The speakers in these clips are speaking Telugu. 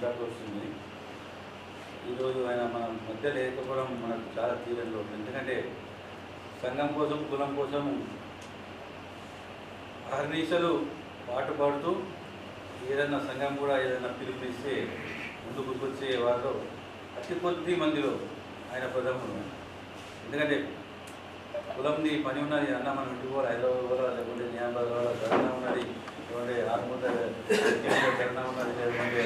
మాట్లాడుతూ వస్తుంది. ఈరోజు ఆయన మన మధ్య లేకపోవడం మనకు చాలా తీవ్రంగా ఉంటుంది. ఎందుకంటే సంఘం కోసం, కులం కోసం అహర్నిశలు పాటుపడుతూ ఏదైనా సంఘం కూడా ఏదైనా పిలుపునిస్తే ముందుకు వచ్చే వారిలో అతి కొద్ది మందిలో ఆయన ప్రథముడు. ఎందుకంటే కులంది పని ఉన్నది అన్న మనం ఇంటికి పోవాలి, హైదరాబాద్ పోవాలి, లేకుంటే న్యాయబాద్ పోవాలి, ధరణ ఉన్నది, లేకుంటే ఆత్మూత ధరణ ఉన్నది, లేకుంటే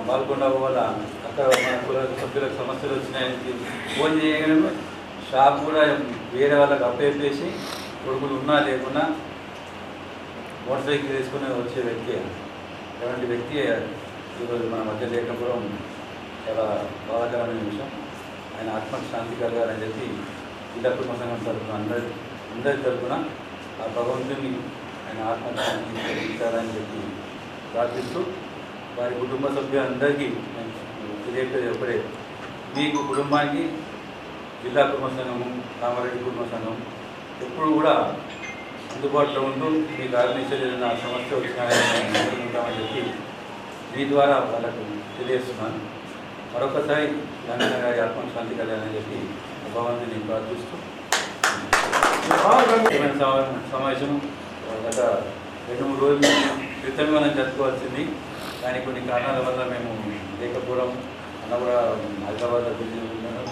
బాల్కొండ పోవాల, అక్కడ మన కుల సభ్యులకు సమస్యలు వచ్చినాయని ఫోన్ చేయగలను. షాప్ కూడా వేరే వాళ్ళకి అప్పేసి కొడుకులు ఉన్నా లేకున్నా మోటార్ సైకిల్ తీసుకుని వచ్చే వ్యక్తి. అలాంటి వ్యక్తి ఈరోజు మన మధ్య లేకపోవడం చాలా బాధాకరమైన విషయం. ఆయన ఆత్మకు శాంతి కలగాలని చెప్పి జిల్లా కుటుంబ సంఘం తరఫున అందరి తరఫున ఆ భగవంతుని ఆయన ఆత్మకు శాంతి కలిగించాలని చెప్పి ప్రార్థిస్తూ వారి కుటుంబ సభ్యులందరికీ తెలియజేది ఒకటే, మీకు కుటుంబానికి జిల్లా కుటుంబ సంఘము, కామారెడ్డి కుటుంబ సంఘం ఎప్పుడు కూడా అందుబాటులో ఉంటూ మీకు ఆర్గనైజేషన్ ఏదైనా సమస్య వచ్చినాయని ఉంటామని చెప్పి మీ ద్వారా వాళ్ళకు తెలియజేస్తున్నాను. మరొకసారి తెలంగాణ గారి ఆత్మకు శాంతి కలగాలని చెప్పి భగవంతుని ప్రార్థిస్తూ సమావేశం గత 2-3 రోజుల క్రితం మనం జరుపుకోవాల్సింది. కానీ కొన్ని కారణాల వల్ల మేము లేకపోవడం అన్న కూడా హైదరాబాద్ బిజీ ఉన్నాను.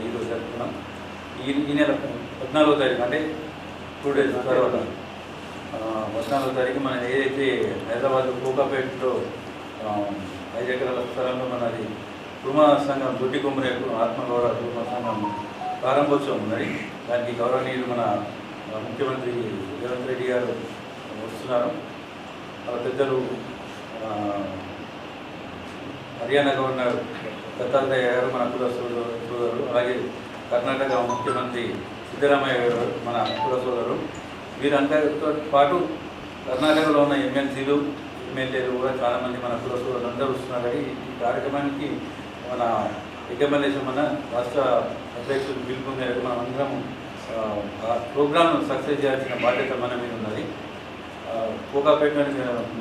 ఈరోజు జరుపుకున్నాం. ఈ నెల 14వ తారీఖు అంటే 2 days తర్వాత 14వ తారీఖు మనం ఏదైతే హైదరాబాద్ కోకాపేటలో 5 ఎకరాల స్థలంలో మనది కుటుంబ సంఘం దొడ్డి కొమ్మరేపు ఆత్మగౌరవ కుటుంబ సంఘం ప్రారంభోత్సవం ఉన్నది. దానికి గౌరవనీయులు మన ముఖ్యమంత్రి రేవంత్ రెడ్డి గారు వస్తున్నారు. వాళ్ళ పెద్దలు హర్యానా గవర్నర్ దత్తాత్రేయ గారు, మన కుల సోదరులు, అలాగే కర్ణాటక ముఖ్యమంత్రి సిద్ధరామయ్య గారు, మన కుల సోదరులు, వీరందరితో పాటు కర్ణాటకలో ఉన్న ఎమ్మెల్సీలు, ఎమ్మెల్యేలు కూడా చాలామంది మన కుల సోదరులు అందరూ వస్తున్నారు. కానీ ఈ కార్యక్రమానికి మన రికమెండేషన్ మన రాష్ట్ర అధ్యక్షులు పిలుపు మేరకు మనం అందరం ప్రోగ్రామ్ సక్సెస్ చేయాల్సిన బాధ్యత మన మీద ఉన్నది. కోకాపేట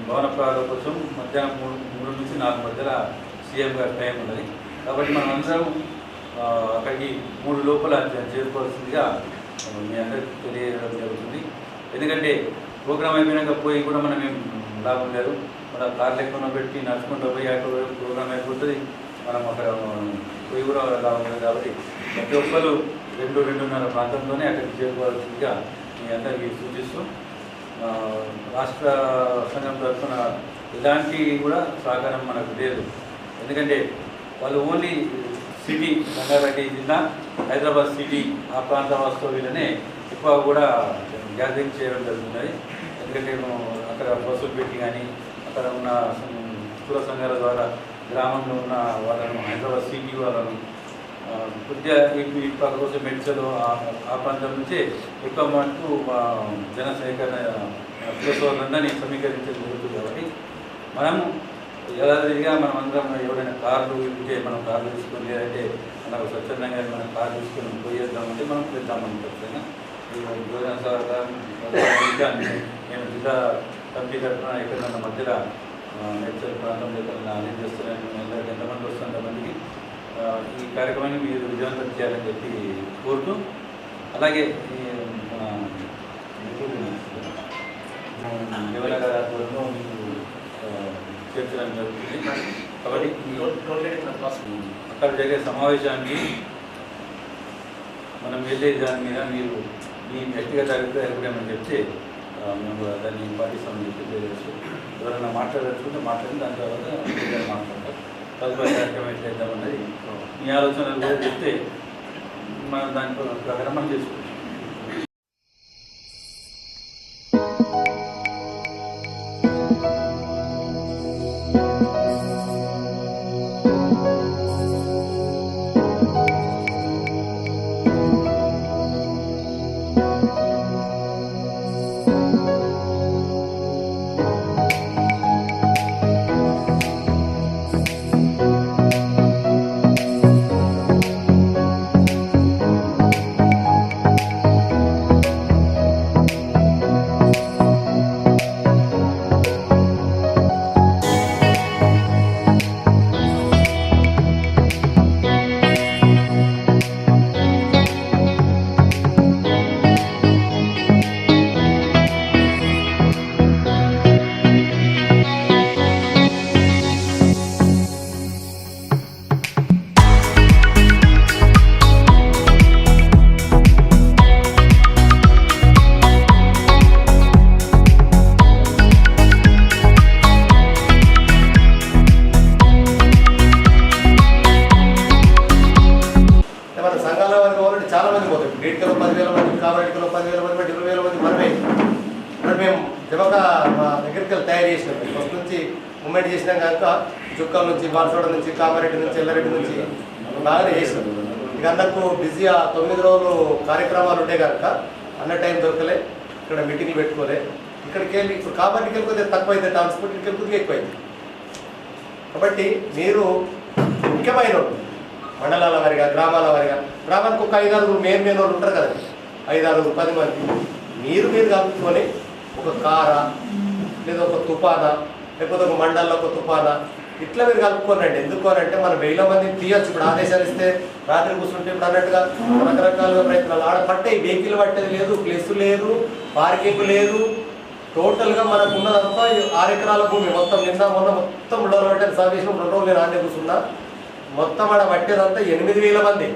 భవన ప్రారంభం కోసం మధ్యాహ్నం 3 నుంచి 4 మధ్యలో సీఎం గారి టైం ఉన్నది. కాబట్టి మనం అందరం అక్కడికి 3 లోపల చేరుకోవాల్సిందిగా మీ అందరికీ తెలియజేయడం జరుగుతుంది. ఎందుకంటే ప్రోగ్రామ్ అయిపోయినాక పోయి కూడా మనం ఏం లాభం లేదు. మన కార్లు ఎక్కువ పెట్టి నడుచుకుంటూ పోయి అక్కడ ప్రోగ్రామ్ అయిపోతుంది, మనం అక్కడ పోయి కూడా లాభం లేదు. కాబట్టి ప్రతి ఒక్కరు 2-2:30 ప్రాంతంలోనే అక్కడికి చేరుకోవాల్సిందిగా మీ అందరికీ సూచిస్తూ రాష్ట్ర సంఘం తరఫున ఎలాంటి కూడా సహకారం మనకు లేదు. ఎందుకంటే వాళ్ళు ఓన్లీ సిటీ, రంగారెడ్డి జిల్లా, హైదరాబాద్ సిటీ ఆ ప్రాంత వాస్తవ్యులనే ఎక్కువ కూడా గ్యాదరింగ్ చేయడం జరుగుతున్నది. ఎందుకంటే అక్కడ బస్సులు పెట్టి కానీ అక్కడ ఉన్న కుల సంఘాల ద్వారా గ్రామంలో ఉన్న వాళ్ళను, హైదరాబాద్ సిటీ వాళ్ళను కొద్దిగా ఈ పక్క కోసం మెడ్చలు ఆ ప్రాంతం నుంచే ఎక్కువ మటుకు జన సేకరణ కులసోదరులందరినీ సమీకరించడం జరుగుతుంది. కాబట్టి మనము యథావిధిగా మనం అందరం ఎవరైనా కార్లు ఉంటే మనం కార్లు తీసుకొని, లేదంటే మనకు స్వచ్ఛందంగా మనం కార్లు తీసుకొని పోయేద్దామంటే మనం వెళ్తామని ఖచ్చితంగా ఈ యోజన సహకారం నేను జిల్లా కమిటీ తరఫున ఎక్కడన్నా మధ్యలో మెడ్చల్ ప్రాంతంలో ఎక్కడన్నా అరేంజ్ చేస్తున్నాను. ఎంతమంది వస్తుంది అంతమందికి ఈ కార్యక్రమాన్ని మీరు విజయవంతం చేయాలని చెప్పి కోరుతూ, అలాగే దేవల గారి ఆధ్వర్యంలో మీకు చేర్చడం జరుగుతుంది. కాబట్టి అక్కడ జరిగే సమావేశానికి మనం వెళ్ళే దాని మీద మీరు మీ వ్యక్తిగత అభిప్రాయం ఎప్పుడేమని చెప్తే మేము దాన్ని పాటిస్తామని చెప్పి తెలియచ్చు. ఎవరైనా మాట్లాడాల్సుకుంటే మాట్లాడి దాని తర్వాత మాట్లాడతాం. తదుపరి కార్యక్రమం ఎట్లయిద్దామన్నది మీ ఆలోచనలు కూడా చెప్తే మనం దాని ప్రకారం మనం చేసుకుంటాం. మూమెంట్ చేసినాం కనుక చుక్కల నుంచి బాలసోడ నుంచి కామారెడ్డి నుంచి ఎల్లారెడ్డి నుంచి బాగానే చేసినాం. ఇక అన్నకు బిజీ 9 రోజులు కార్యక్రమాలు ఉంటే కనుక అన్న టైం దొరకలే, ఇక్కడ మీటింగ్లు పెట్టుకోలే. ఇక్కడికి వెళ్ళి ఇప్పుడు కామారెడ్డికి వెళ్ళిపోతే తక్కువ అయితే ట్రాన్స్పోర్ట్, ఇక్కడికి వెళ్ళిపోతే ఎక్కువైంది. కాబట్టి మీరు ముఖ్యమైన మండలాల వారిగా గ్రామాల వారిగా, గ్రామానికి ఒక 5-6 మెయిన్ వాళ్ళు ఉంటారు కదండి, 5-6 10 మంది మీరు కలుపుకొని ఒక కారా లేదా ఒక తుఫానా లేకపోతే ఒక మండలంలో ఒక తుఫానా ఇట్లా మీరు కలుపుకోనండి. ఎందుకు అని అంటే మనం 1000 మందిని తీయచ్చు. ఇప్పుడు ఆదేశాలు ఇస్తే రాత్రి కూర్చుంటే ఇప్పుడు అన్నట్టుగా రకరకాలుగా ప్రయత్నాలు ఆడ పట్టే వెహికల్ పట్టేది లేదు, ప్లేస్ లేదు, పార్కింగ్ లేదు. టోటల్గా మనకు ఉన్నదంతా 6 ఎకరాల భూమి మొత్తం. నిన్న మొన్న మొత్తం ఉడలు పట్టే సర్వీస్ 2 రోజులు నేను ఆడే కూర్చున్నా. మొత్తం ఆడ పట్టేదంతా 8,000 మంది,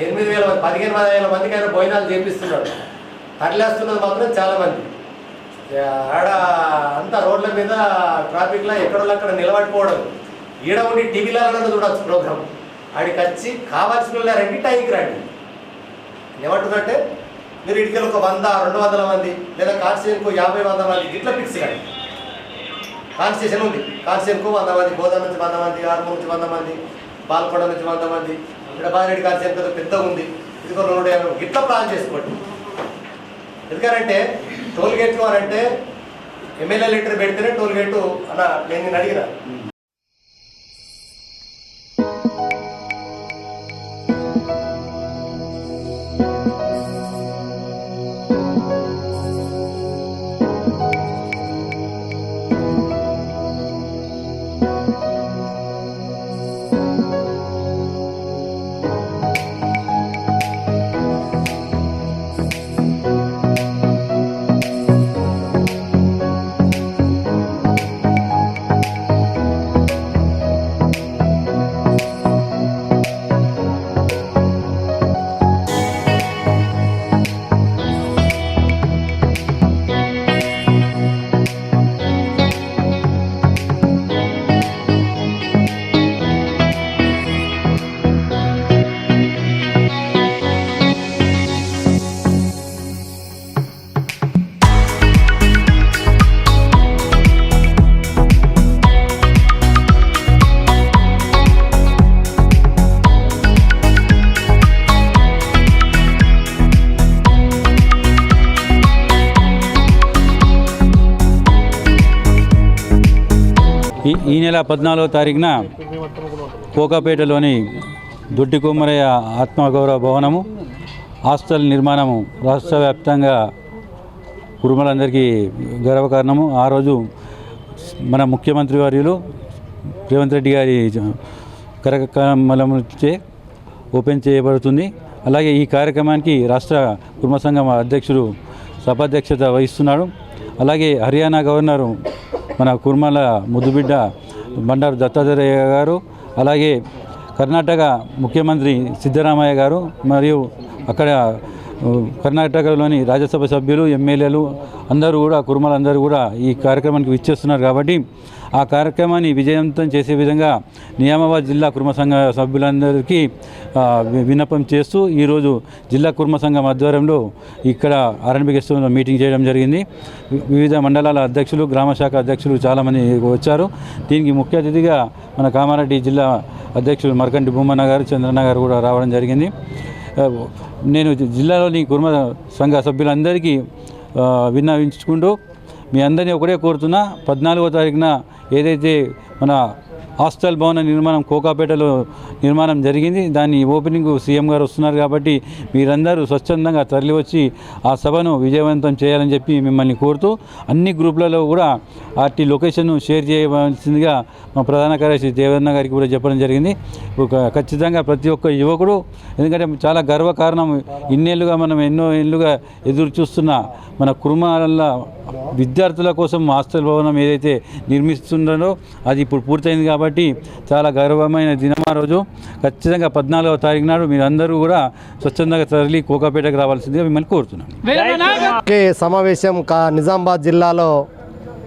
8,000 మంది, 15,000 మందికి ఆయన భోజనాలు చేపిస్తున్నాడు. తరలేస్తున్నది మాత్రం చాలామంది. ఆడ అంతా రోడ్ల మీద ట్రాఫిక్లో ఎక్కడో అక్కడ నిలబడిపోవడం. ఈడ ఉండి టీవీలలో చూడవచ్చు ప్రోగ్రామ్. ఆడికి వచ్చి కావాల్సిన రండి, టైంకి రండి. ఏమంటుందంటే మీరు ఇటుకలు ఒక 100-200 మంది లేదా కాన్స్టిట్యూషన్కు 50-100 మంది ఇట్లా ఫిక్స్ కానీ కాన్స్టిట్యూషన్ ఉంది. కాన్స్టిట్యూషన్కు 100 మంది, గోదావరి నుంచి 100 మంది, ఆర్మూర్ నుంచి 100 మంది, పాల్కొండ నుంచి 100 మంది, ఇక్కడ బాజిరెడ్డి కాన్స్టిట్యూషన్ పెద్దగా ఉంది, ఇదిగో 150 ఇట్లా ప్లాన్ చేసుకోండి. ఎందుకంటే టోల్ గేట్లు అని అంటే ఎమ్మెల్యే లెటర్ పెడితేనే టోల్ గేటు అన్న నేను అడిగిన. ఈ నెల 14వ తారీఖున కోకాపేటలోని దొడ్డి కొమ్మరయ్య ఆత్మగౌరవ భవనము హాస్టల్ నిర్మాణము రాష్ట్ర వ్యాప్తంగా కుటుంబాలందరికీ గర్వకారణము. ఆ రోజు మన ముఖ్యమంత్రి వర్యులు రేవంత్ రెడ్డి గారి కార్యక్రమంచే ఓపెన్ చేయబడుతుంది. అలాగే ఈ కార్యక్రమానికి రాష్ట్ర కుటుంబ సంఘం అధ్యక్షుడు సభాధ్యక్షత వహిస్తున్నాడు. అలాగే హర్యానా గవర్నరు మన కుర్మల ముద్దుబిడ్డ బండారు దత్తాత్రేయ గారు, అలాగే కర్ణాటక ముఖ్యమంత్రి సిద్ధరామయ్య గారు, మరియు అక్కడ కర్ణాటకలోని రాజ్యసభ సభ్యులు, ఎమ్మెల్యేలు అందరూ కూడా కుర్మలందరూ కూడా ఈ కార్యక్రమానికి విచ్చేస్తున్నారు. కాబట్టి ఆ కార్యక్రమాన్ని విజయవంతం చేసే విధంగా నిజామాబాద్ జిల్లా కుర్మ సంఘ సభ్యులందరికీ విన్నపం చేస్తూ ఈరోజు జిల్లా కుర్మ సంఘం ఆధ్వర్యంలో ఇక్కడ ఆర్ఎన్బి గెస్ట్ హౌస్లో మీటింగ్ చేయడం జరిగింది. వివిధ మండలాల అధ్యక్షులు, గ్రామ శాఖ అధ్యక్షులు చాలామంది వచ్చారు. దీనికి ముఖ్య అతిథిగా మన కామారెడ్డి జిల్లా అధ్యక్షులు మరకంటి భూమన్న గారు, చంద్రన్న గారు కూడా రావడం జరిగింది. నేను జిల్లాలోని కుర్మ సంఘ సభ్యులందరికీ విన్నవించుకుంటూ మీ అందరినీ ఒకటే కోరుతున్నా, 14వ తారీఖున ఏదైతే మన హాస్టల్ భవన నిర్మాణం కోకాపేటలో నిర్మాణం జరిగింది, దాన్ని ఓపెనింగ్ సీఎం గారు వస్తున్నారు. కాబట్టి మీరందరూ స్వచ్ఛందంగా తరలివచ్చి ఆ సభను విజయవంతం చేయాలని చెప్పి మిమ్మల్ని కోరుతూ అన్ని గ్రూపులలో కూడా వాటి లొకేషన్ను షేర్ చేయవలసిందిగా మా ప్రధాన కార్యదర్శి దేవన్న గారికి కూడా చెప్పడం జరిగింది. ఖచ్చితంగా ప్రతి ఒక్క యువకుడు, ఎందుకంటే చాలా గర్వకారణం, ఇన్నేళ్ళుగా మనం ఎన్నో ఏళ్ళుగా ఎదురు చూస్తున్న మన కుర్మాల విద్యార్థుల కోసం హాస్టల్ భవనం ఏదైతే నిర్మిస్తుందో అది ఇప్పుడు పూర్తయింది. కాబట్టి చాలా గర్వమైన దినం ఆ రోజు. ఖచ్చితంగా 14వ తారీఖు నాడు మీరందరూ కూడా స్వచ్ఛందంగా తరలి కోకాపేటకు రావాల్సిందిగా మిమ్మల్ని కోరుతున్నాను. సమావేశం నిజామాబాద్ జిల్లాలో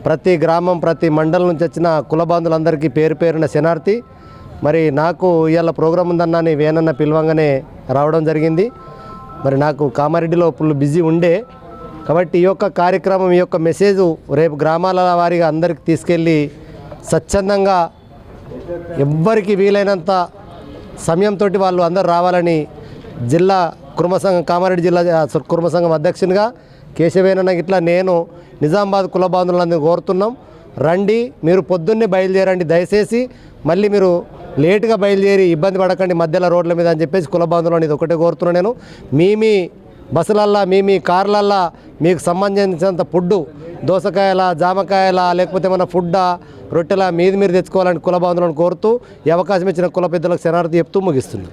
ప్రతి గ్రామం, ప్రతి మండలం నుంచి వచ్చిన కులబంధులందరికీ పేరు పేరున శనార్థి. మరి నాకు ఇవాళ ప్రోగ్రాం ఉందన్నాని వేనన్న పిలవంగానే రావడం జరిగింది. మరి నాకు కామారెడ్డిలో ఫుల్ బిజీ ఉండే, కాబట్టి ఈ యొక్క కార్యక్రమం ఈ యొక్క మెసేజ్ రేపు గ్రామాల వారీగా అందరికి తీసుకెళ్ళి స్వచ్ఛందంగా ఎవ్వరికి వీలైనంత సమయంతో వాళ్ళు అందరూ రావాలని జిల్లా కుర్మ సంఘం కామారెడ్డి జిల్లా కుర్మ సంఘం అధ్యక్షునిగా కేశవేనన్న ఇట్లా నేను నిజామాబాద్ కుల బాంధవులందరినీ కోరుతున్నాం. రండి, మీరు పొద్దున్నే బయలుదేరండి, దయచేసి మళ్ళీ మీరు లేటుగా బయలుదేరి ఇబ్బంది పడకండి మధ్యలో రోడ్ల మీద అని చెప్పేసి కుల బాంధవులను ఇది ఒకటే కోరుతున్నాను. నేను మీ బస్సులల్లా మీ కార్లల్లా మీకు సంబంధించినంత ఫుడ్డు దోసకాయల జామకాయల లేకపోతే మన ఫుడ్డా రొట్టెల మీరు తెచ్చుకోవాలని కుల బాంధవులను కోరుతూ ఈ అవకాశం ఇచ్చిన కుల పెద్దలకు శరణార్థి చెప్తూ ముగిస్తున్నాను.